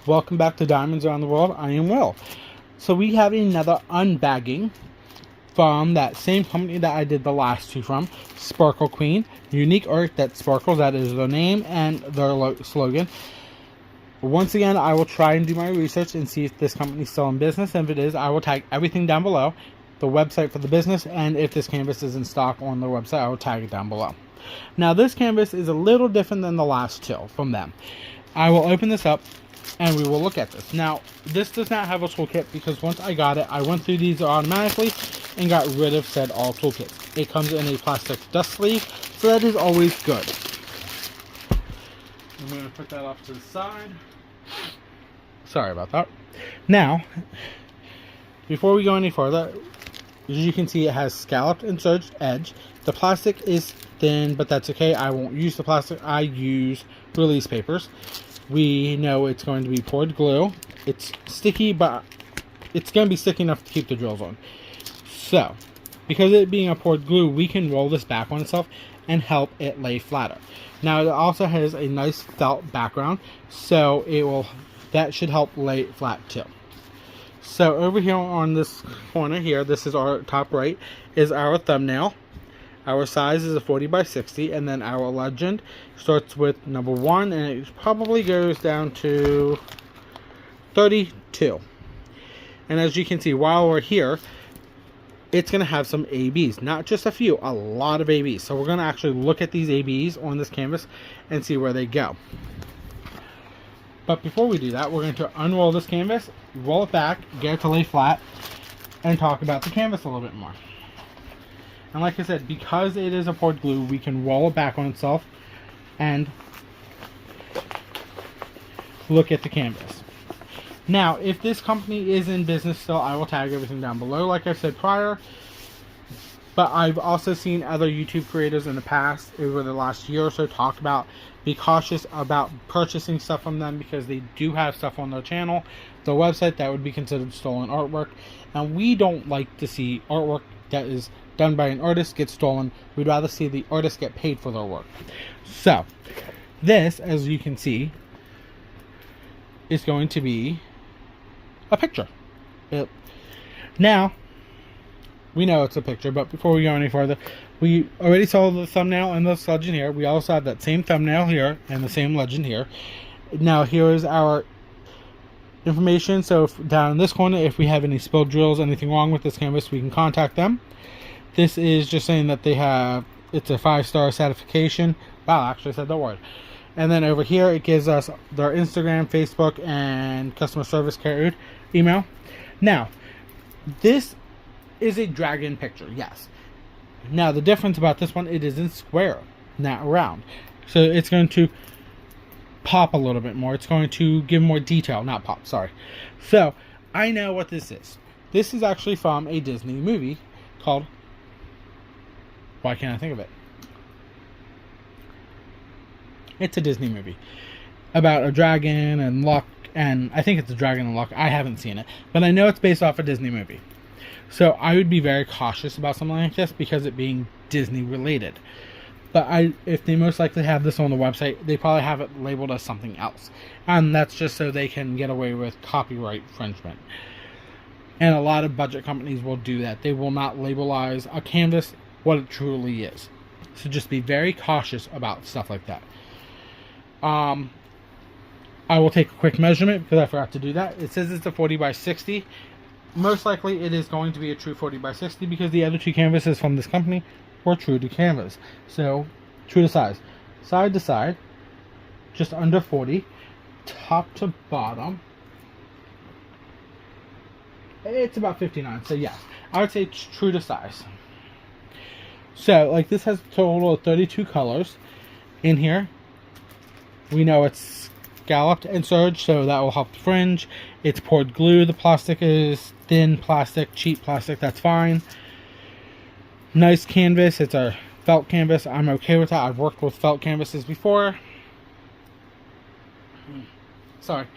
Welcome back to Diamonds Around the World. I am Will. So we have another unbagging from that same company that I did the last two from, Sparkle Queen. Unique art that sparkles, that is their name and their slogan. Once again, I will try and do my research and see if this company is still in business. And if it is, I will tag everything down below. The website for the business, and if this canvas is in stock on their website, I will tag it down below. Now this canvas is a little different than the last two from them. I will open this up and we will look at this. Now this does not have a toolkit because once I got it, I went through these automatically and got rid of said all toolkits. It comes in a plastic dust sleeve, so that is always good. I'm going to put that off to the side. Sorry about that. Now, before we go any further, as you can see, it has scalloped and serged edge. The plastic is thin, but that's okay. I won't use the plastic. I use release papers. We know it's going to be poured glue. It's sticky, but it's going to be sticky enough to keep the drills on. So, because it being a poured glue, we can roll this back on itself and help it lay flatter. Now, it also has a nice felt background, so that should help lay it flat too. So over here on this corner here, this is our top right, is our thumbnail. Our size is a 40 by 60, and then our legend starts with number 1, and it probably goes down to 32. And as you can see, while we're here, it's going to have some ABs, not just a few, a lot of ABs. So we're going to actually look at these ABs on this canvas and see where they go. But before we do that, we're going to unroll this canvas, roll it back, get it to lay flat, and talk about the canvas a little bit more. And like I said, because it is a poured glue, we can roll it back on itself and look at the canvas. Now, if this company is in business still, I will tag everything down below, like I said prior. But I've also seen other YouTube creators in the past, over the last year or so, talk about be cautious about purchasing stuff from them because they do have stuff on their channel, their website, that would be considered stolen artwork. And we don't like to see artwork that is done by an artist get stolen. We'd rather see the artist get paid for their work. So, this, as you can see, is going to be a picture. Now, we know it's a picture, but before we go any further, we already saw the thumbnail and this legend here. We also have that same thumbnail here and the same legend here. Now here is our information. So down in this corner, if we have any spilled drills, anything wrong with this canvas, we can contact them. This is just saying that it's a 5-star certification. Wow, I actually said that word. And then over here, it gives us their Instagram, Facebook, and customer service care email. Now, this is a dragon picture, yes. Now, the difference about this one, it is in square, not round. So it's going to pop a little bit more. It's going to give more detail, not pop, sorry. So, I know what this is. This is actually from a Disney movie called, why can't I think of it? It's a Disney movie about a dragon and luck, and I think it's a dragon and luck. I haven't seen it, but I know it's based off a Disney movie. So I would be very cautious about something like this because it being Disney related. But if they most likely have this on the website, they probably have it labeled as something else. And that's just so they can get away with copyright infringement. And a lot of budget companies will do that. They will not labelize a canvas what it truly is. So just be very cautious about stuff like that. I will take a quick measurement because I forgot to do that. It says it's a 40 by 60. Most likely it is going to be a true 40 by 60 because the other two canvases from this company were true to canvas. So, true to size. Side to side, just under 40. Top to bottom, it's about 59. So, yes, I would say it's true to size. So, like this has a total of 32 colors in here. We know it's scalloped and serged, so that will help the fringe. It's poured glue. The plastic is thin plastic, cheap plastic, that's fine. Nice canvas. It's a felt canvas. I'm okay with that. I've worked with felt canvases before. Sorry.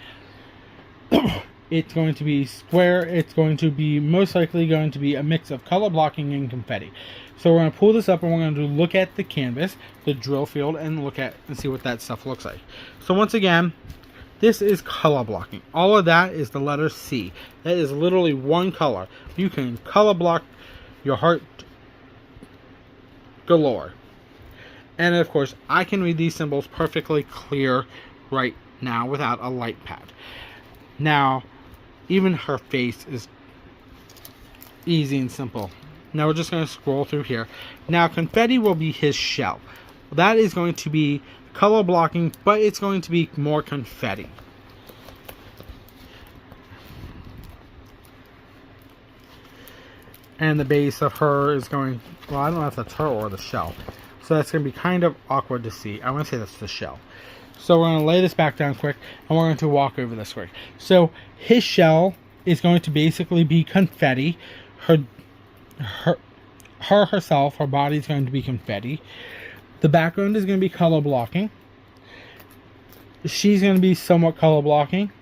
It's going to be square. It's going to be most likely going to be a mix of color blocking and confetti. So we're going to pull this up and we're going to look at the canvas, the drill field, and look at and see what that stuff looks like. So once again, This is color blocking. All of that is the letter C. That is literally one color. You can color block your heart galore. And of course, I can read these symbols perfectly clear right now without a light pad. Now, even her face is easy and simple. Now we're just going to scroll through here. Now, confetti will be his shell. That is going to be color blocking, but it's going to be more confetti. And the base of her is going, well, I don't know if that's her or the shell. So that's going to be kind of awkward to see. I want to say that's the shell. So we're going to lay this back down quick, and we're going to walk over this quick. So his shell is going to basically be confetti. Herself, her body is going to be confetti. The background is going to be color blocking. She's going to be somewhat color blocking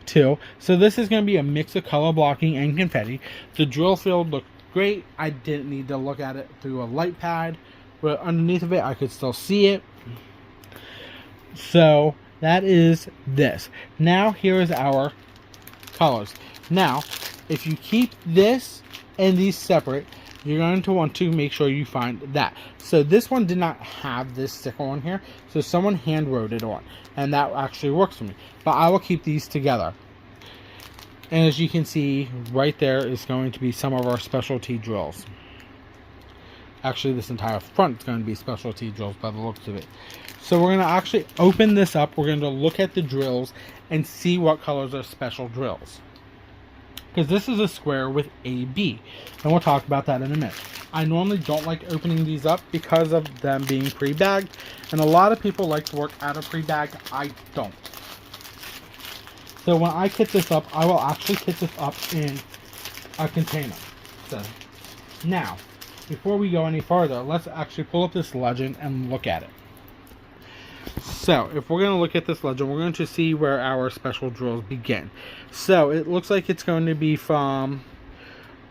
too. So this is going to be a mix of color blocking and confetti. The drill field looked great. I didn't need to look at it through a light pad, but underneath of it I could still see it. So that is this. Now here is our colors. Now if you keep this and these separate, you're going to want to make sure you find that. So this one did not have this sticker on here, so someone hand wrote it on, and that actually works for me. But I will keep these together. And as you can see, right there is going to be some of our specialty drills. Actually, this entire front is going to be specialty drills by the looks of it. So we're going to actually open this up. We're going to look at the drills and see what colors are special drills. Because this is a square with AB, and we'll talk about that in a minute. I normally don't like opening these up because of them being pre-bagged, and a lot of people like to work out of pre-bag. I don't. So when I kit this up, I will actually kit this up in a container. So now, before we go any further, let's actually pull up this legend and look at it. So, if we're going to look at this legend, we're going to see where our special drills begin. So, it looks like it's going to be from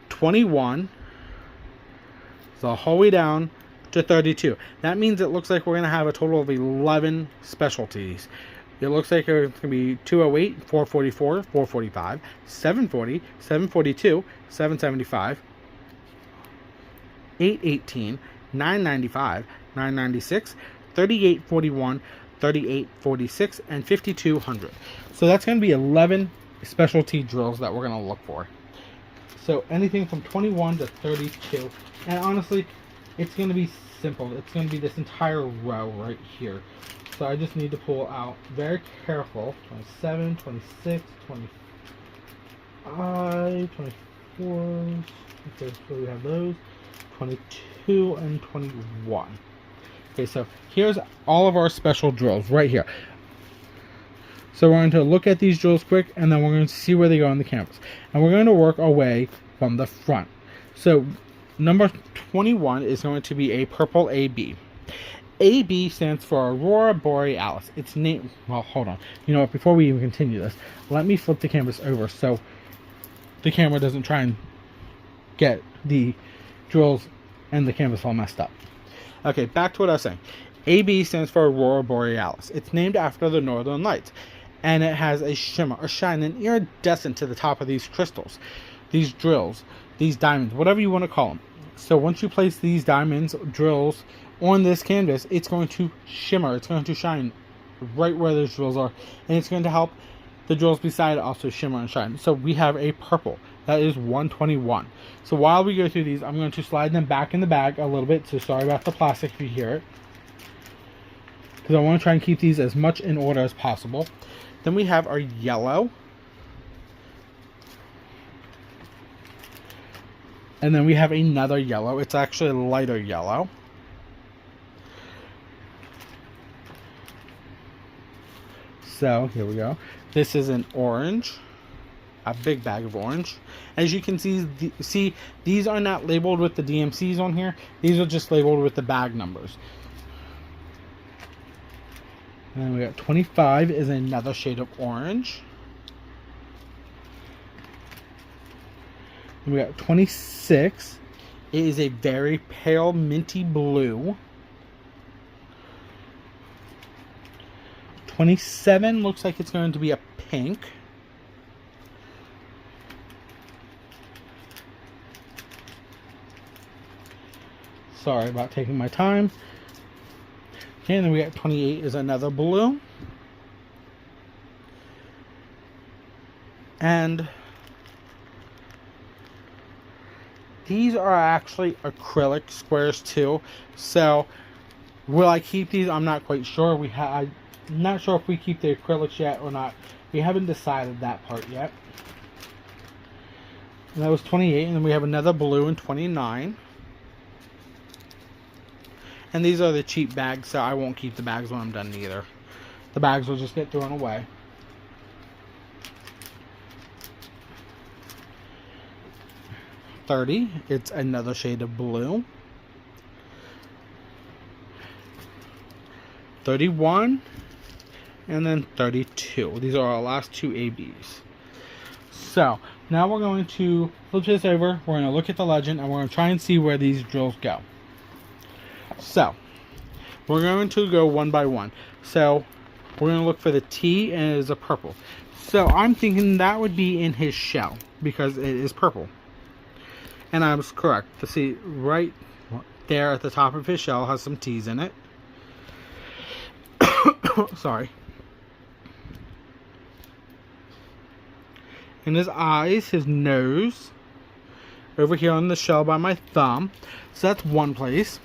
21, the whole way down to 32. That means it looks like we're going to have a total of 11 specialties. It looks like it's going to be 208, 444, 445, 740, 742, 775, 818, 995, 996, 3841, 3846, and 5200. So that's going to be 11 specialty drills that we're going to look for. So anything from 21 to 32. And honestly, it's going to be simple. It's going to be this entire row right here. So I just need to pull out, very careful, 27, 26, 25, 24. Okay, so we have those. 22 and 21. Okay, so here's all of our special drills right here. So we're going to look at these drills quick, and then we're going to see where they go on the canvas. And we're going to work our way from the front. So number 21 is going to be a purple AB. AB stands for Aurora Borealis. It's named, well, hold on. You know what, before we even continue this, let me flip the canvas over so the camera doesn't try and get the drills and the canvas all messed up. Okay, back to what I was saying. AB stands for Aurora Borealis. It's named after the Northern Lights, and it has a shimmer, a shine, an iridescent to the top of these crystals, these drills, these diamonds, whatever you want to call them. So once you place these diamonds, drills, on this canvas, it's going to shimmer, it's going to shine right where those drills are, and it's going to help the drills beside it also shimmer and shine. So we have a purple. That is 121. So while we go through these, I'm going to slide them back in the bag a little bit. So sorry about the plastic if you hear it, because I want to try and keep these as much in order as possible. Then we have our yellow. And then we have another yellow. It's actually a lighter yellow. So here we go. This is an orange. A big bag of orange. As you can see, these are not labeled with the DMCs on here. These are just labeled with the bag numbers. And then we got 25 is another shade of orange. And we got 26. It is a very pale minty blue. 27 looks like it's going to be a pink. Sorry about taking my time. Okay, and then we got 28 is another blue. And these are actually acrylic squares too. So will I keep these? I'm not quite sure. I'm not sure if we keep the acrylics yet or not. We haven't decided that part yet. And that was 28, and then we have another blue in 29. And these are the cheap bags, so I won't keep the bags when I'm done either. The bags will just get thrown away. $30, it's another shade of blue. 31, and then 32. These are our last two ABs. So, now we're going to flip this over, we're going to look at the legend, and we're going to try and see where these drills go. So, we're going to go one by one. So, we're going to look for the T, and it is a purple. So, I'm thinking that would be in his shell, because it is purple. And I was correct. To see right there at the top of his shell has some T's in it. Sorry. In his eyes, his nose, over here on the shell by my thumb. So that's one place.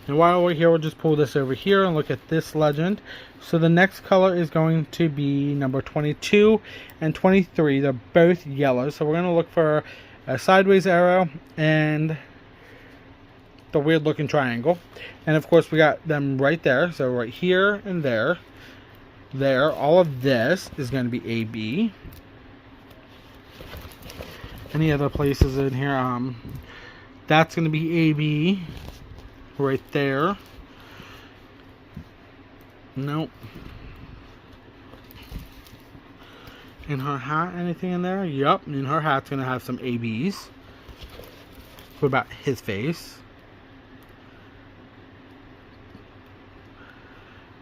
And while we're here, we'll just pull this over here and look at this legend. So the next color is going to be number 22 and 23. They're both yellow. So we're going to look for a sideways arrow and the weird looking triangle. And of course we got them right there. So right here and there. There. All of this is going to be AB. Any other places in here? That's going to be AB. Right there. Nope. In her hat, anything in there? Yup, in her hat's gonna have some ABs. What about his face?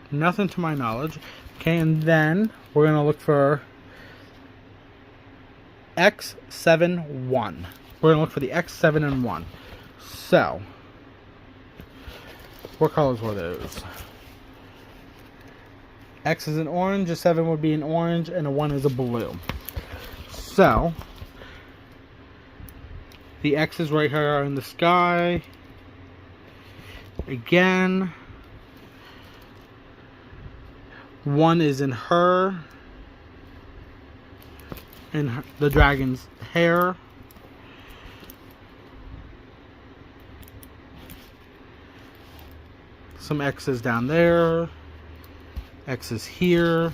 Nothing to my knowledge. Okay, and then we're gonna look for X7-1. We're gonna look for the X7 and 1. So, what colors were those? X is an orange, a 7 would be an orange, and a 1 is a blue. So, the X is right here in the sky. Again. 1 is in her. In the dragon's hair. Some X's down there. X's here.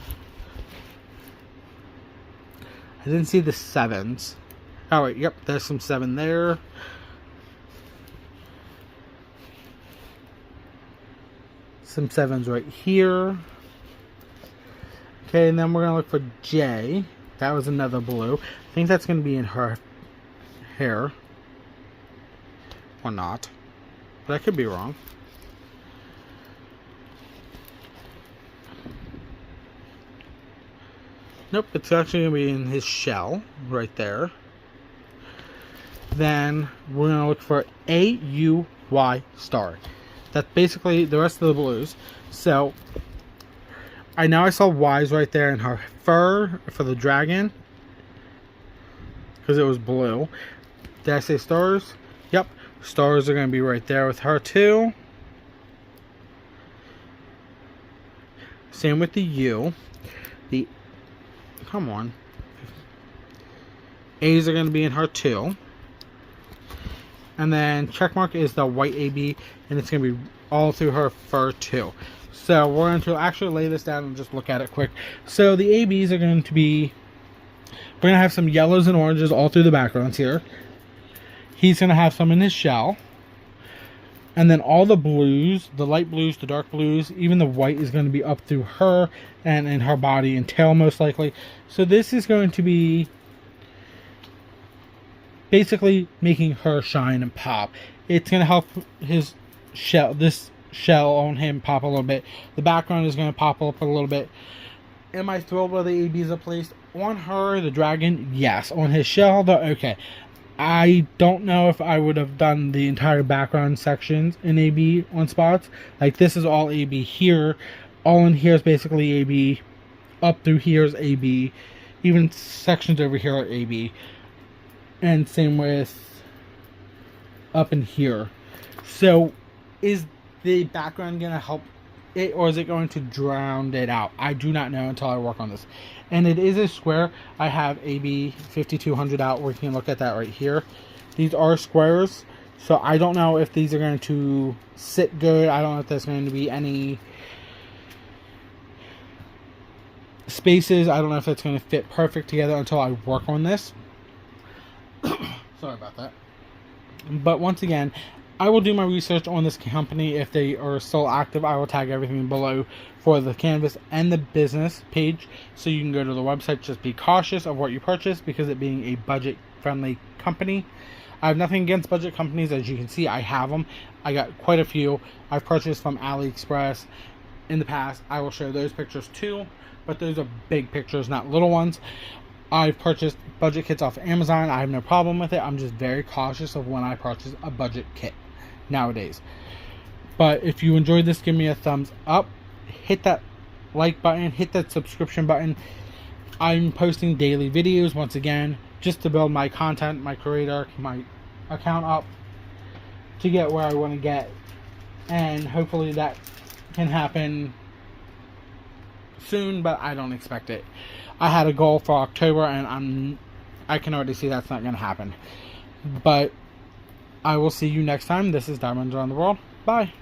I didn't see the 7s. Oh wait, yep, there's some 7 there. Some 7s right here. Okay, and then we're gonna look for J. That was another blue. I think that's gonna be in her hair. Or not. But I could be wrong. Nope, it's actually going to be in his shell, right there. Then, we're going to look for A-U-Y star. That's basically the rest of the blues. So, I know I saw Y's right there in her fur for the dragon. Because it was blue. Did I say stars? Yep, stars are going to be right there with her too. Same with the U. The Come on. A's are going to be in her too. And then checkmark is the white AB, and it's going to be all through her fur too. So we're going to actually lay this down and just look at it quick. So the ABs are going to be, we're going to have some yellows and oranges all through the backgrounds here. He's going to have some in his shell. And then all the blues, the light blues, the dark blues, even the white is going to be up through her and in her body and tail most likely. So this is going to be basically making her shine and pop. It's going to help his shell, this shell on him pop a little bit. The background is going to pop up a little bit. Am I thrilled where the ABs are placed? On her, the dragon, yes. On his shell, they're okay. I don't know if I would have done the entire background sections in AB on spots. Like, this is all AB here. All in here is basically AB. Up through here is AB. Even sections over here are AB. And same with up in here. So, is the background going to help it, or is it going to drown it out? I do not know until I work on this. And it is a square. I have AB 5200 out where you can look at that right here. These are squares, so I don't know if these are going to sit good. I don't know if there's going to be any spaces. I don't know if it's going to fit perfect together until I work on this. Sorry about that. But once again, I will do my research on this company. If they are still active, I will tag everything below for the canvas and the business page, so you can go to the website. Just be cautious of what you purchase, because it being a budget-friendly company. I have nothing against budget companies. As you can see, I have them. I got quite a few. I've purchased from AliExpress in the past. I will show those pictures too, but those are big pictures, not little ones. I've purchased budget kits off Amazon. I have no problem with it. I'm just very cautious of when I purchase a budget kit nowadays. But if you enjoyed this, give me a thumbs up. Hit that like button. Hit that subscription button. I'm posting daily videos, once again, just to build my content, my creator, my account up to get where I want to get. And hopefully that can happen soon, but I don't expect it. I had a goal for October, and I can already see that's not going to happen. But I will see you next time. This is Diamonds Around the World. Bye.